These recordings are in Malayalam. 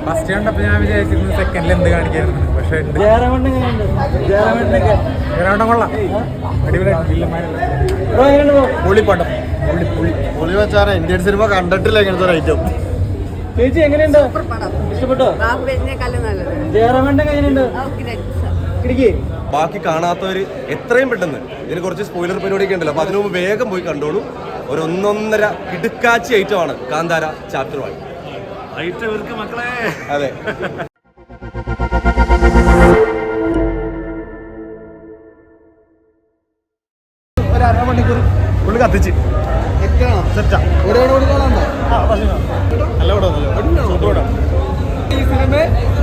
ഫസ്റ്റ് കണ്ടപ്പോ ഞാൻ വിചാരിച്ചിരുന്നു സെക്കൻഡിൽ എന്ത് കാണിക്കായിരുന്നു, പക്ഷെ കൊള്ളാം. പൊളിപ്പട്ടം പൊളി വെച്ചാണ്. ഇന്ത്യൻ സിനിമ കണ്ടിട്ടില്ല ഇങ്ങനത്തെ ഒരു ഐറ്റം. ചേച്ചി എങ്ങനെയുണ്ട്, ഇഷ്ടപ്പെട്ടോ? ബാക്കി കാണാത്തവര് എത്രയും പെട്ടെന്ന്, ഇതിന് കുറച്ച് സ്പോയിലർ പരിപാടിയൊക്കെ ഉണ്ടല്ലോ, അപ്പൊ അതിനു മുമ്പ് വേഗം പോയി കണ്ടോളൂ. ഒരു 1.5 കിടുക്കാച്ചി ഐറ്റമാണ് കാന്താര ചാപ്റ്റർ 1. മക്കളെ അതെ. ഒരു അരമണിക്കൂർ പുള്ളി കത്തിച്ച് ഈ സിനിമ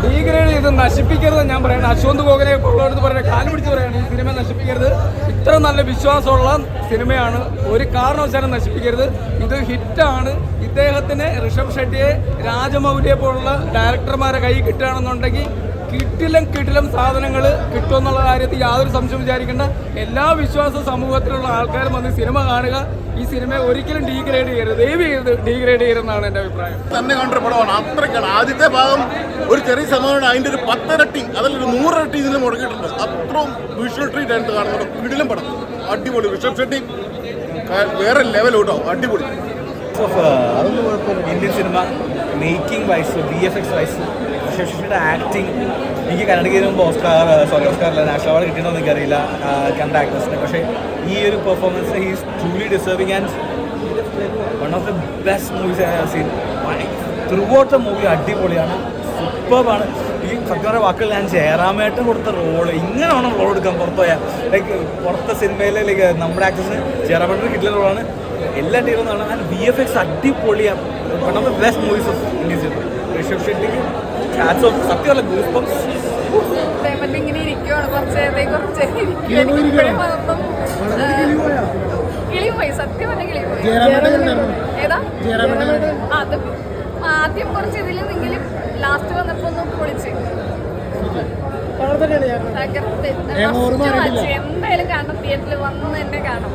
ഡീഗ്രേഡ് ചെയ്ത് നശിപ്പിക്കരുത് ഞാൻ പറയണം. അശ്വന്ത് ഗോഖലെ ഉള്ളവർക്ക് പറയുന്നത് കാല് പിടിച്ച് പറയാണ്, ഈ സിനിമ നശിപ്പിക്കരുത്. ഇത്ര നല്ല വിശ്വാസമുള്ള സിനിമയാണ്, ഒരു കാരണവശാലും നശിപ്പിക്കരുത്. ഇത് ഹിറ്റാണ്. ഇദ്ദേഹത്തിന് ഋഷഭ് ഷെട്ടിയെ, രാജമൗലിയെ പോലുള്ള ഡയറക്ടർമാരെ കൈ കിട്ടുകയാണെന്നുണ്ടെങ്കിൽ കിട്ടിലും സാധനങ്ങൾ കിട്ടുമെന്നുള്ള കാര്യത്തിൽ യാതൊരു സംശയം വിചാരിക്കേണ്ട. എല്ലാ വിശ്വാസ സമൂഹത്തിലുള്ള ആൾക്കാരും വന്ന് സിനിമ കാണുക. ഈ സിനിമ ഒരിക്കലും ഡീഗ്രേഡ് ചെയ്യരുത്, ദയവ് ചെയ്ത് ഡീഗ്രേഡ് ചെയ്യരുതെന്നാണ് എൻ്റെ അഭിപ്രായം. തന്നെ കണ്ടൊരു പടമാണ്. അത്രയ്ക്കാണ്. ആദ്യത്തെ ഭാഗം ഒരു ചെറിയ സമയമാണ്, അതിൻ്റെ ഒരു 10 ഇരട്ടി അതല്ലൊരു 100 ഇരട്ടി ഇതിൽ മുടക്കിയിട്ടുണ്ട്. അത്രയും വിഷ്വൽ ട്രീറ്റ് ആയിട്ട് കാണുന്നത്. വീട്ടിലും പടം അടിപൊളി. ഋഷഭ് ഷെട്ടി വേറെ ലെവൽ കേട്ടോ, അടിപൊളി. Indian cinema making wise, VFX wise, Rishabh ഷെട്ടിയുടെ ആക്ടിങ്, എനിക്ക് കന്നഡയ്ക്ക് മുമ്പ് ഓസ്കാറില്ല, നാഷണൽ അവാർഡ് കിട്ടണമെന്ന് എനിക്കറിയില്ല കണ്ട ആക്ടേഴ്സിന്. പക്ഷേ ഈ ഒരു performance he's truly deserving and one of the best movies I have seen. Through out the movie അടിപൊളിയാണ്, സൂപ്പർബാണ്. ഈ സത്യമായ വാക്കുകൾ ഞാൻ ജയറാമേട്ടൻ കൊടുത്ത റോള്, ഇങ്ങനെ വേണം റോൾ എടുക്കാൻ പുറത്തു പോയാൽ. ലൈക്ക് പുറത്തെ സിനിമയിലെ ലൈക്ക് നമ്മുടെ ആക്ടേഴ്സിന് ജയറാമേട്ടന് കിട്ടുന്ന റോളാണ് എല്ലാ ടീമും കാണാൻ. ആൻഡ് VFX അടിപൊളിയാണ്. One of the best movies of Indian cinema. Rishabh ഷെട്ടിക്ക് സത്യമല്ല ഗൂസ്ബംസ്. ഇങ്ങനെ ഇരിക്കുവാണ് കുറച്ച് കിളിപോയി, സത്യം പറഞ്ഞ കിളിപോയി. ഏതാ അത് ആദ്യം കുറച്ച് ഇതിലെങ്കിലും ലാസ്റ്റ് വന്നപ്പോ ഒന്ന് പൊളിച്ച്. എന്തായാലും കാണണം, തിയേറ്ററിൽ വന്ന് തന്നെ കാണണം.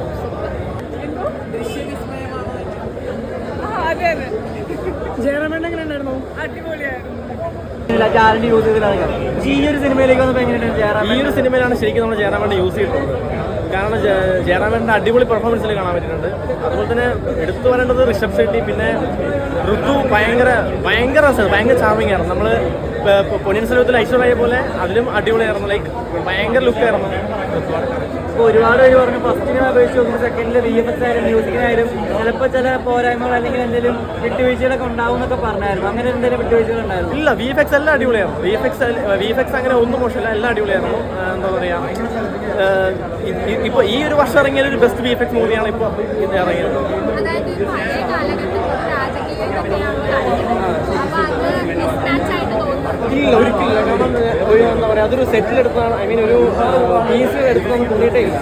അതെ അതെ. അടിപൊളിയായിരുന്നു. ഈ ഒരു സിനിമയിലേക്ക് വന്നപ്പോൾ എങ്ങനെയാണ്? ഈ ഒരു സിനിമയിലാണ് ശരിക്കും നമ്മൾ ജയറാമേട്ടൻ യൂസ് ചെയ്തിട്ടുള്ളത്. കാരണം ജയറാമേട്ടൻ്റെ അടിപൊളി പെർഫോമൻസിൽ കാണാൻ പറ്റുന്നുണ്ട്. അതുപോലെ തന്നെ എടുത്തു പറയേണ്ടത് ഋഷഭ് ഷെട്ടി, പിന്നെ ഋതു ഭയങ്കര രസമാണ്, ഭയങ്കര ചാർമിങ് ആയിരുന്നു. നമ്മൾ പൊന്നിയിൻ സെൽവത്തിൽ ഐശ്വര്യ പോലെ അതിലും അടിപൊളിയായിരുന്നു. ലൈക്ക് ഭയങ്കര ലുക്കായിരുന്നു. ഇപ്പോൾ ഒരുപാട് പേര് പറഞ്ഞു ഫസ്റ്റിനെ അപേക്ഷിച്ച് നോക്കുമ്പോൾ സെക്കൻഡിൽ VFX ആയാലും മ്യൂസിക്കിനായാലും ചിലപ്പോൾ ചില പോരായ്മകൾ അല്ലെങ്കിൽ എന്തെങ്കിലും വിട്ടുവീഴ്ചകളൊക്കെ ഉണ്ടാവും എന്നൊക്കെ പറഞ്ഞായിരുന്നു. അങ്ങനെ എന്തെങ്കിലും വിട്ടുവീഴ്ചകൾ ഉണ്ടായിരുന്നു? ഇല്ല, VFX എല്ലാം അടിപൊളിയായിരുന്നു. VFX അങ്ങനെ ഒന്നും മോശമില്ല, എല്ലാം അടിപൊളിയായിരുന്നു. എന്താ പറയുക, ഇപ്പോൾ ഈ ഒരു വർഷം ഇറങ്ങിയ ഒരു ബെസ്റ്റ് VFX മൂവിയാണ് ഇപ്പോൾ ഇത് ഇറങ്ങിയത്. ഇല്ല, ഒരിക്കലും. കാരണം എന്താ പറയുക, അതൊരു സെറ്റിലെടുത്താണ്, ഐ മീൻ ഒരു പീസ് എടുത്തൊന്നും തോന്നിയിട്ടേ ഇല്ല.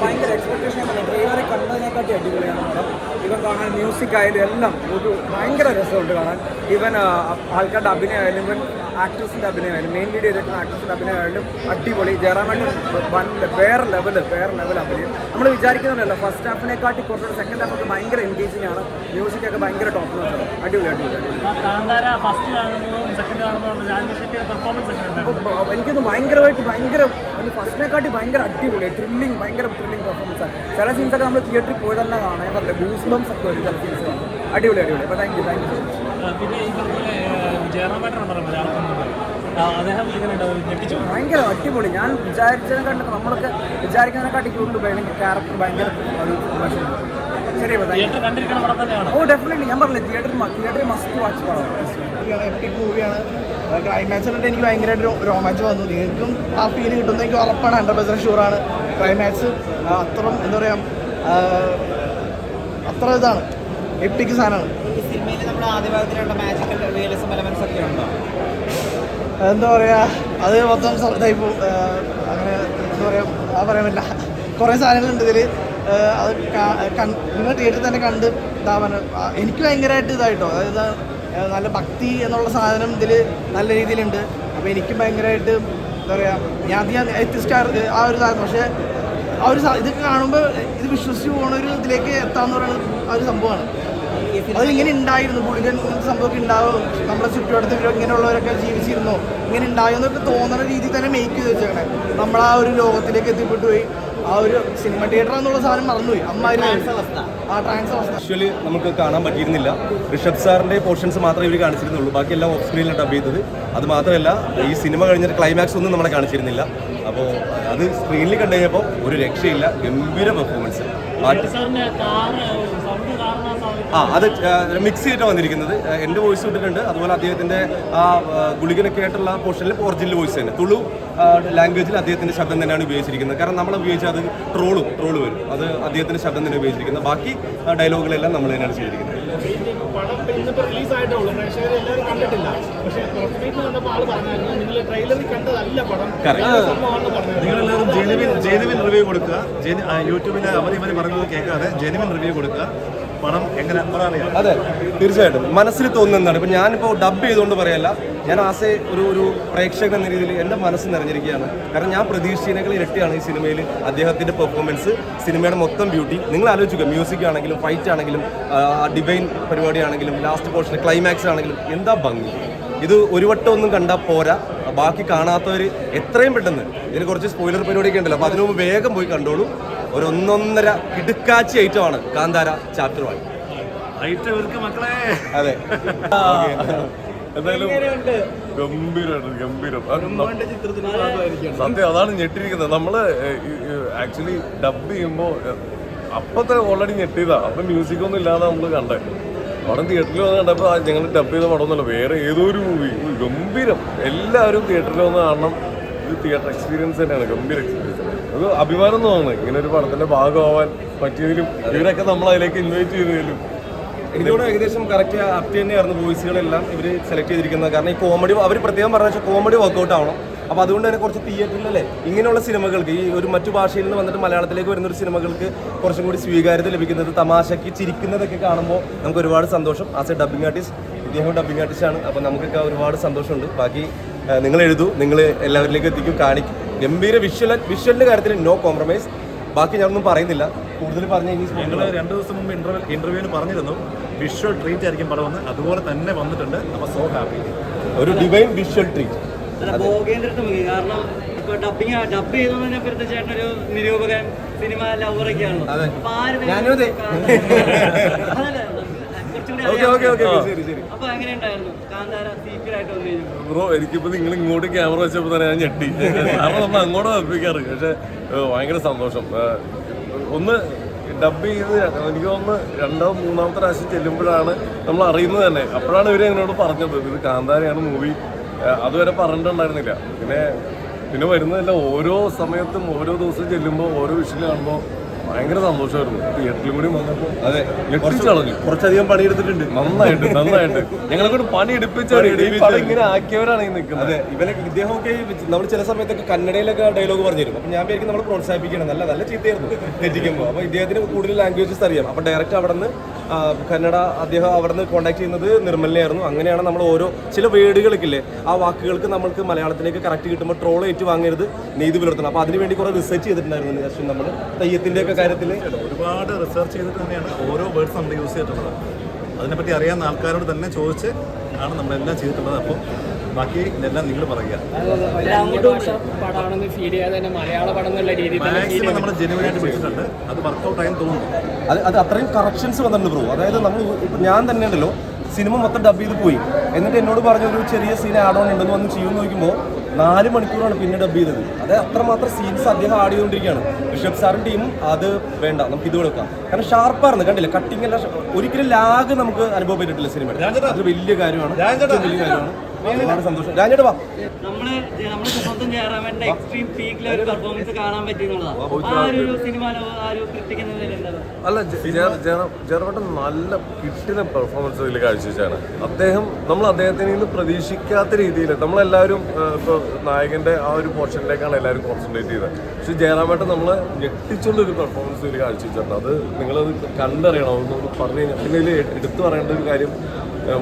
ഭയങ്കര എക്സ്പെക്ടേഷൻ ട്രെയിലറെ കണ്ടതിനെക്കാട്ടി അടിപൊളിയാണ് പടം. ഇവൻ കാണാൻ മ്യൂസിക് ആയാലും എല്ലാം ഒരു ഭയങ്കര രസമുണ്ട് കാണാൻ. ഈവൻ ആൾക്കാരുടെ അഭിനയമായാലും, ഇവൻ ആക്ടേഴ്സിൻ്റെ അഭിനയമായാലും, മെയിൻ ലീഡ് ചെയ്തിട്ടുള്ള ആക്ടേഴ്സിൻ്റെ അഭിനയമായാലും അടിപൊളി. ജയറാമേട്ടൻ വേറെ ലെവൽ അഭിനയം. നമ്മൾ വിചാരിക്കുന്നുണ്ടല്ലോ, ഫസ്റ്റ് ഹാഫിനെക്കാട്ടി കുറച്ചുകൂടെ സെക്കൻഡ് ഹാഫൊക്കെ ഭയങ്കര എൻഗേജിങ് ആണ്. മ്യൂസിക്കൊക്കെ ഭയങ്കര ടോപ്പ് നോക്കാം. അടിപൊളി. എനിക്കൊന്ന് ഭയങ്കരമായിട്ട് ഫസ്റ്റിനെക്കാട്ടി ഭയങ്കര അടിപൊളി, ത്രില്ലിങ് പെർഫോമൻസ് ആണ്. ചില സീൻസൊക്കെ നമ്മൾ തിയേറ്ററിൽ പോയി തന്നെ കാണാൻ പറഞ്ഞില്ല, ഗൂസ് ബംസ് ഒക്കെ വരും ചില സീൻസ് കാണാം. അടിപൊളി. അപ്പോൾ താങ്ക് യു സോ മച്ച്. ഭയങ്കര അടിപൊളി. ഞാൻ വിചാരിച്ചതിനെ കണ്ടപ്പോൾ നമ്മളൊക്കെ വിചാരിക്കുന്നതിനെക്കാട്ടി കൂടുതൽ ക്യാരക്ടർ ഭയങ്കര ഒരു ശരി. ഓ ഡെഫിനറ്റ്ലി, ഞാൻ പറഞ്ഞില്ല, തിയേറ്ററിൽ മസ്റ്റ് വാച്ച് പടം. എപ്പിക് മൂവിയാണ്. ക്ലൈമാക്സ് കണ്ടിട്ട് എനിക്ക് ഭയങ്കരമായിട്ട് രോമാഞ്ചം വന്നു. നിങ്ങൾക്കും ആ ഫീൽ കിട്ടുന്നത് എനിക്ക് ഉറപ്പാണ്, 100% ഷുവറാണ്. ക്ലൈമാക്സ് അത്രയും എന്താ പറയുക, അത്ര ഇതാണ്, എപ്പിക് സാധനമാണ്. ഈ സിനിമയിൽ നമ്മൾ ആദ്യ ഭാഗത്തിലുള്ള മാജിക്കൽ റിയലിസം എലമെന്റ്സ് ഒക്കെ ഉണ്ടോ? എന്താ പറയുക, അത് മൊത്തം ടൈപ്പ് അങ്ങനെ എന്താ പറയുക, പറയാൻ പറ്റില്ല, കുറേ സാധനങ്ങളുണ്ട് ഇതിൽ. അത് നിങ്ങൾ തിയേറ്ററിൽ തന്നെ കണ്ട് എന്താ പറയുക, എനിക്ക് ഭയങ്കരമായിട്ട് ഇതായിട്ടോ, അതായത് നല്ല ഭക്തി എന്നുള്ള സാധനം ഇതിൽ നല്ല രീതിയിലുണ്ട്. അപ്പോൾ എനിക്ക് ഭയങ്കരമായിട്ട് എന്താ പറയുക, ഞാൻ അധികം എത്തിസ്റ്റാർ ആ ഒരു സാധനം, പക്ഷേ ആ ഒരു ഇത് കാണുമ്പോൾ ഇത് വിശ്വസിച്ച് പോകുന്ന ഒരു ഇതിലേക്ക് എത്താമെന്ന് പറയുന്നത് ആ ഒരു സംഭവമാണ്. അതിങ്ങനെ ഉണ്ടായിരുന്നു, പുള്ളിക്കൻ സംഭവമൊക്കെ ഉണ്ടാവും, നമ്മളെ ചുറ്റുവട്ടത്തിൽ ഇങ്ങനെയുള്ളവരൊക്കെ ജീവിച്ചിരുന്നോ, ഇങ്ങനെ ഉണ്ടായെന്നൊക്കെ തോന്നുന്ന രീതിയിൽ തന്നെ മേക്ക് ചെയ്ത് വെച്ചേക്കണേ. നമ്മൾ ആ ഒരു ലോകത്തിലേക്ക് എത്തിപ്പെട്ടു പോയി, ആ ഒരു സിനിമ തിയേറ്റർ എന്നുള്ള സാധനം മറന്നുപോയി. ആ ട്രാൻസ് അവസ്ഥ ആക്ച്വലി നമുക്ക് കാണാൻ പറ്റിയിരുന്നില്ല. ഋഷഭ് സാറിൻ്റെ പോർഷൻസ് മാത്രമേ ഇവർ കാണിച്ചിരുന്നുള്ളൂ, ബാക്കിയെല്ലാം ഓഫ് സ്ക്രീനിൽ ഡബ് ചെയ്തത്. അത് മാത്രമല്ല ഈ സിനിമ കഴിഞ്ഞിട്ട് ക്ലൈമാക്സ് ഒന്നും നമ്മളെ കാണിച്ചിരുന്നില്ല. അപ്പോൾ അത് സ്ക്രീനിൽ കണ്ടു കഴിഞ്ഞപ്പോൾ ഒരു രക്ഷയില്ല, ഗംഭീര പെർഫോമൻസ്. അത് മിക്സ് ചെയ്തിട്ടാണ് വന്നിരിക്കുന്നത്. എൻ്റെ വോയിസ് ഇട്ടിട്ടുണ്ട്, അതുപോലെ അദ്ദേഹത്തിൻ്റെ ആ ഗുളികനൊക്കെ ആയിട്ടുള്ള പോർഷനിൽ ഒറിജിനൽ വോയിസ് തന്നെ തുളു ലാംഗ്വേജിൽ അദ്ദേഹത്തിൻ്റെ ശബ്ദം തന്നെയാണ് ഉപയോഗിച്ചിരിക്കുന്നത്. കാരണം നമ്മൾ ഉപയോഗിച്ചാൽ അത് ട്രോള് വരും, അത് അദ്ദേഹത്തിൻ്റെ ശബ്ദം തന്നെ ഉപയോഗിച്ചിരിക്കുന്നത്. ബാക്കി ഡയലോഗുകളെല്ലാം നമ്മൾ തന്നെയാണ് ചെയ്തിരിക്കുന്നത്. നിങ്ങളെല്ലാവരും ജെനുവിൻ റിവ്യൂ കൊടുക്കുക. യൂട്യൂബിൽ അവർ പറയുന്നത് കേൾക്കാതെ ജെനുവിൻ റിവ്യൂ കൊടുക്കുക. പണം എങ്ങനെ പറയാം? അതെ, തീർച്ചയായിട്ടും മനസ്സിൽ തോന്നുന്നതാണ്. ഇപ്പം ഞാനിപ്പോൾ ഡബ് ചെയ്തുകൊണ്ട് പറയല്ല, ഞാൻ ആസെ ഒരു പ്രേക്ഷകൻ എന്ന രീതിയിൽ എൻ്റെ മനസ്സ് നിറഞ്ഞിരിക്കുകയാണ്. കാരണം ഞാൻ പ്രതീക്ഷിച്ചതിനേക്കാൾ ഇരട്ടിയാണ് ഈ സിനിമയിൽ അദ്ദേഹത്തിൻ്റെ പെർഫോമൻസ്, സിനിമയുടെ മൊത്തം ബ്യൂട്ടി. നിങ്ങൾ ആലോചിക്കുക, മ്യൂസിക് ആണെങ്കിലും ഫൈറ്റ് ആണെങ്കിലും ഡിവൈൻ പരിപാടിയാണെങ്കിലും ലാസ്റ്റ് പോർഷൻ ക്ലൈമാക്സ് ആണെങ്കിലും എന്താ ഭംഗി. ഇത് ഒരു വട്ടം ഒന്നും കണ്ടാൽ പോരാ, ബാക്കി കാണാത്തവർ എത്രയും പെട്ടെന്ന്, ഇതിന് കുറച്ച് സ്പോയിലർ പരിപാടിയൊക്കെ ഉണ്ടല്ലോ, അപ്പോൾ അതിനു മുമ്പ് വേഗം പോയി കണ്ടോളൂ. ഒരു 1.5 കിടുക്കാച്ചി ഐറ്റമാണ് കാന്താര ചാപ്റ്റർ 1. മക്കളെ അതെ, എന്തായാലും ഗംഭീരം. സത്യം അതാണ് ഞെട്ടിരിക്കുന്നത്. നമ്മള് ആക്ച്വലി ഡബ് ചെയ്യുമ്പോൾ അപ്പത്തെ ഓൾറെഡി ഞെട്ടിയതാ. അപ്പൊ മ്യൂസിക് ഒന്നും ഇല്ലാതെ നമ്മൾ കണ്ടേ. പടം തിയേറ്ററിൽ വന്ന് കണ്ടപ്പോൾ ഞങ്ങൾ ഡബ് ചെയ്ത പടമൊന്നുമല്ല, വേറെ ഏതോ ഒരു മൂവി. ഗംഭീരം. എല്ലാവരും തിയേറ്ററിൽ വന്ന് കാണണം. ഇത് തിയേറ്റർ എക്സ്പീരിയൻസ് തന്നെയാണ്, ഗംഭീര എക്സ്പീരിയൻസ്. അത് അഭിമാനം തോന്നുന്നു ഇങ്ങനെ ഒരു പടത്തിന്റെ ഭാഗമാവാൻ പറ്റിയതിലും ഇവരൊക്കെ നമ്മൾ അതിലേക്ക് ഇൻവൈറ്റ് ചെയ്തതിലും. എനിക്കിവിടെ ഏകദേശം കറക്റ്റ് ആപ്റ്റ് തന്നെയായിരുന്നു വോയിസുകളെല്ലാം ഇവർ സെലക്ട് ചെയ്തിരിക്കുന്നത്. കാരണം ഈ കോമഡി അവർ പ്രത്യേകം പറഞ്ഞ വെച്ചാൽ കോമഡി വർക്കൗട്ട് ആവണം. അപ്പോൾ അതുകൊണ്ട് തന്നെ കുറച്ച് തിയേറ്ററിലല്ലേ ഇങ്ങനെയുള്ള സിനിമകൾക്ക്, ഈ ഒരു മറ്റു ഭാഷയിൽ നിന്ന് വന്നിട്ട് മലയാളത്തിലേക്ക് വരുന്നൊരു സിനിമകൾക്ക് കുറച്ചും കൂടി സ്വീകാര്യത ലഭിക്കുന്നത്, തമാശയ്ക്ക് ചിരിക്കുന്നതൊക്കെ കാണുമ്പോൾ നമുക്ക് ഒരുപാട് സന്തോഷം. ആസ് എ ഡബ്ബിംഗ് ആർട്ടിസ്റ്റ്, ഇദ്ദേഹം ഡബ്ബിംഗ് ആർട്ടിസ്റ്റാണ്. അപ്പോൾ നമുക്കൊക്കെ ഒരുപാട് സന്തോഷമുണ്ട്. ബാക്കി നിങ്ങൾ എഴുതൂ, നിങ്ങൾ എല്ലാവരിലേക്കും എത്തിക്കും, കാണിക്കും. ഗംഭീര വിഷ്വലിൻ്റെ കാര്യത്തിൽ നോ കോംപ്രമൈസ്. ബാക്കി ഞാനൊന്നും പറയുന്നില്ല, കൂടുതൽ പറഞ്ഞ ഞങ്ങൾ 2 ദിവസം മുമ്പ് ഇന്റർവ്യൂവിന് പറഞ്ഞിരുന്നു വിഷ്വൽ ട്രീറ്റ് ആയിരിക്കും പടമെന്ന്. അതുപോലെ തന്നെ വന്നിട്ടുണ്ട്. അപ്പോൾ സോ ഹാപ്പി. ഒരു ഡിവൈൻ വിഷ്വൽ ട്രീറ്റ്. കാരണം ഇപ്പൊ ഡബ് ചെയ്തതിനെ ചേട്ടനൊരു നിരൂപകൻ, സിനിമ ലവറൊക്കെയാണല്ലോ. ഞാനും അതെ. അപ്പൊ എങ്ങനെയുണ്ടായിരുന്നു കാന്താര സീക്വൽ ആയിട്ട് വന്നു? ബ്രോ, എനിക്കിപ്പോ നിങ്ങൾ ഇങ്ങോട്ട് ക്യാമറ വെച്ചപ്പോൾ തന്നെ ഞാൻ ഞെട്ടി. കാരണം നമ്മൾ അങ്ങോട്ട് അർപ്പിക്കാറ്. പക്ഷെ ഭയങ്കര സന്തോഷം. ഒന്ന് ഡബ് ചെയ്ത് എനിക്ക് തോന്നുന്നു 2ാമോ 3ാമത്തെ പ്രാവശ്യം ചെല്ലുമ്പോഴാണ് നമ്മൾ അറിയുന്നത് തന്നെ. അപ്പോഴാണ് ഇവർ എന്നോട് പറഞ്ഞത് ഇത് കാന്താരയാണ് മൂവി. അതുവരെ പറഞ്ഞിട്ടുണ്ടായിരുന്നില്ല. പിന്നെ വരുന്നതല്ല, ഓരോ സമയത്തും ഓരോ ദിവസം ചെല്ലുമ്പോൾ ഓരോ വിഷയം കാണുമ്പോൾ ഭയങ്കര സന്തോഷമായിരുന്നു. തിയേറ്ററിലും കൂടി വന്നപ്പോൾ അതെ ഞെട്ടിച്ചളഞ്ഞു. കുറച്ചധികം പണിയെടുത്തിട്ടുണ്ട്. നന്നായിട്ട് ഞങ്ങളെ കൂടെ പണി എടുപ്പിച്ചാണ് ഇങ്ങനെ ആക്കിയവരാണ് ഈ നിൽക്കുന്നത്. അതെ, ഇദ്ദേഹമൊക്കെ നമ്മൾ ചില സമയത്തൊക്കെ കന്നഡയിലൊക്കെ ഡയലോഗ് പറഞ്ഞിരുന്നു. അപ്പം ഞാൻ പേർക്ക് നമ്മൾ പ്രോത്സാഹിപ്പിക്കണം, നല്ല ചീത്തയായിരുന്നു തെറ്റിക്കുമ്പോൾ. അപ്പോൾ ഇദ്ദേഹത്തിന് കൂടുതൽ ലാംഗ്വേജസ് അറിയാം. അപ്പോൾ ഡയറക്റ്റ് അവിടെ നിന്ന് കന്നഡ അദ്ദേഹം അവിടെ നിന്ന് കോൺടാക്ട് ചെയ്യുന്നത് നിർമ്മലിനെയായിരുന്നു. അങ്ങനെയാണ് നമ്മൾ ഓരോ ചില വേർഡുകൾക്കില്ലേ, ആ വാക്കുകൾക്ക് നമ്മൾക്ക് മലയാളത്തിലേക്ക് കറക്റ്റ് കിട്ടുമ്പോൾ ട്രോൾ ഏറ്റു വാങ്ങരുത്, നീതി പുലർത്തണം. അപ്പോൾ അതിനുവേണ്ടി കുറേ റിസർച്ച് ചെയ്തിട്ടുണ്ടായിരുന്നു ജസ്റ്റ് നമ്മൾ തെയ്യത്തിൻ്റെയൊക്കെ കാര്യത്തിൽ. ഒരുപാട് റിസർച്ച് ചെയ്തിട്ട് തന്നെയാണ് ഓരോ വേർഡ്സ് നമ്മൾ യൂസ് ചെയ്തിട്ടുള്ളത്. അതിനെപ്പറ്റി അറിയാവുന്ന ആൾക്കാരോട് തന്നെ ചോദിച്ച് ആണ് നമ്മളെല്ലാം ചെയ്തിട്ടുള്ളത്. അപ്പോൾ ബാക്കി എല്ലാം നിങ്ങൾ പറയുക. മാക്സിമം നമ്മൾ ജെനുവിനായിട്ട് പിടിച്ചിട്ടുണ്ട്. അത് വർക്കൗട്ട് ആയെന്ന് തോന്നുന്നു. അത് അത്രയും കറക്ഷൻസ് വന്നിട്ടുണ്ട് ബ്രോ. അതായത് നമ്മൾ ഇപ്പം ഞാൻ തന്നെ ഉണ്ടല്ലോ സിനിമ മൊത്തം ഡബ് ചെയ്ത് പോയി, എന്നിട്ട് എന്നോട് പറഞ്ഞ ഒരു ചെറിയ സീൻ ആഡ് ഓൺ ഉണ്ടെന്ന് വന്ന് ചെയ്യുമെന്ന് നോക്കുമ്പോൾ 4 മണിക്കൂറാണ് പിന്നെ ഡബ് ചെയ്തത്. അതായത് അത്രമാത്രം സീൻസ് അദ്ദേഹം ആഡ് ചെയ്തുകൊണ്ടിരിക്കുകയാണ്. ഋഷഭ് സാറും ടീമും അത് വേണ്ട, നമുക്ക് ഇത് കൊടുക്കാം. കാരണം ഷാർപ്പായിരുന്നു, കണ്ടില്ല, കട്ടിങ് എല്ലാം ഒരിക്കലും ലാഗ് നമുക്ക് അനുഭവപ്പെട്ടിട്ടില്ല സിനിമ. അത് വലിയ കാര്യമാണ്. ഒരുപാട് സന്തോഷം. രാജേട്ട് വാ. നമ്മുടെ സ്വന്തം ജയറാമന്റെ എക്സ്ട്രീം പീക്കിലെ ഒരു പെർഫോമൻസ് കാണാൻ പറ്റി എന്നുള്ളതാണ്. ആ ഒരു സിനിമ ആ ഒരു ക്രിട്ടിക് എന്ന നിലയിൽ അല്ല, ജയറാമേട്ടൻ നല്ല കിട്ടിയ പെർഫോമൻസ് ഇതിൽ കാഴ്ചവെച്ചാണ്. നമ്മൾ അദ്ദേഹത്തിൽ നിന്ന് പ്രതീക്ഷിക്കാത്ത രീതിയിൽ നമ്മളെല്ലാവരും ഇപ്പോൾ നായകന്റെ ആ ഒരു പോർഷനിലേക്കാണ് എല്ലാവരും കോൺസെൻട്രേറ്റ് ചെയ്തത്. പക്ഷെ ജയറാമേട്ടൻ നമ്മളെ ഞെട്ടിച്ചുകൊണ്ടൊരു പെർഫോമൻസ് ഇതിൽ കാഴ്ചവെച്ചിട്ടുണ്ട്. അത് നിങ്ങളത് കണ്ടറിയണം. അതൊന്ന് പറഞ്ഞു കഴിഞ്ഞാൽ പിന്നെ ഇതിൽ എടുത്തു പറയേണ്ട ഒരു കാര്യം,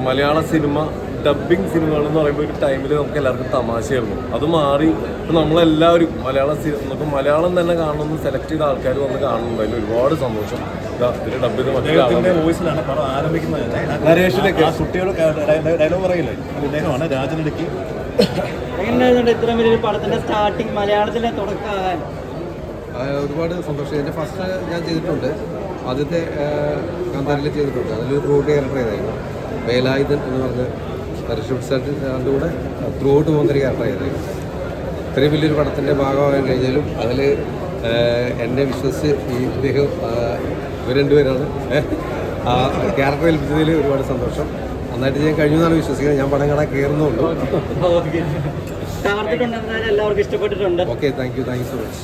മലയാള സിനിമ ഡബ്ബിങ് സിനിമകളെന്ന് പറയുമ്പോൾ ഒരു ടൈമിൽ നമുക്ക് എല്ലാവർക്കും തമാശയായിരുന്നു. അത് മാറി ഇപ്പം നമ്മളെല്ലാവരും നമുക്ക് മലയാളം തന്നെ കാണണമെന്ന് സെലക്ട് ചെയ്ത ആൾക്കാർ വന്ന് കാണുന്നുണ്ട്. അതിൽ ഒരുപാട് സന്തോഷം. ഇതിൽ ഡബ് ചെയ്ത് അദ്ദേഹത്തിന്റെ വോയിസിലാണ് പടം ആരംഭിക്കുന്നത്. നരേഷിലേക്ക് കുട്ടിയോട് ഡയലോഗ് പറയില്ലേ, അദ്ദേഹമാണ് രാജനിടയ്ക്ക്. എങ്ങനെയായിരുന്നു ഇത്രയും വലിയൊരു പടത്തിന്റെ സ്റ്റാർട്ടിങ് മലയാളത്തിലെ തുടക്കമാകാൻ? ഒരുപാട് സന്തോഷം. എൻ്റെ ഫസ്റ്റ് ഞാൻ ചെയ്തിട്ടുണ്ട്, ആദ്യത്തെ കാന്താരയിൽ ചെയ്തിട്ടുണ്ട്. അതിലൊരു റോഡ് ക്യാരക്ടർ ചെയ്തായിരുന്നു. വേലായുധൻ എന്ന് പറഞ്ഞ് ഋഷഭ് സാറിൻ്റെ കൂടെ ത്രൂ ഔട്ട് പോകുന്നൊരു ക്യാരക്ടർ ചെയ്തായിരുന്നു. ഇത്രയും വലിയൊരു പടത്തിൻ്റെ ഭാഗമാകാൻ കഴിഞ്ഞാലും അതിൽ എന്നെ വിശ്വസിച്ച് ഇദ്ദേഹം ഇവർ രണ്ടുപേരാണ് ആ ക്യാരക്ടർ ഏൽപ്പിച്ചതിൽ ഒരുപാട് സന്തോഷം. നന്നായിട്ട് ചെയ്യാൻ കഴിഞ്ഞു എന്നാണ് വിശ്വസിക്കുന്നത്. ഞാൻ പടം കാണാൻ കയറുന്നുള്ളൂ. എല്ലാവർക്കും ഇഷ്ടപ്പെട്ടിട്ടുണ്ട്. Okay, thank you so much.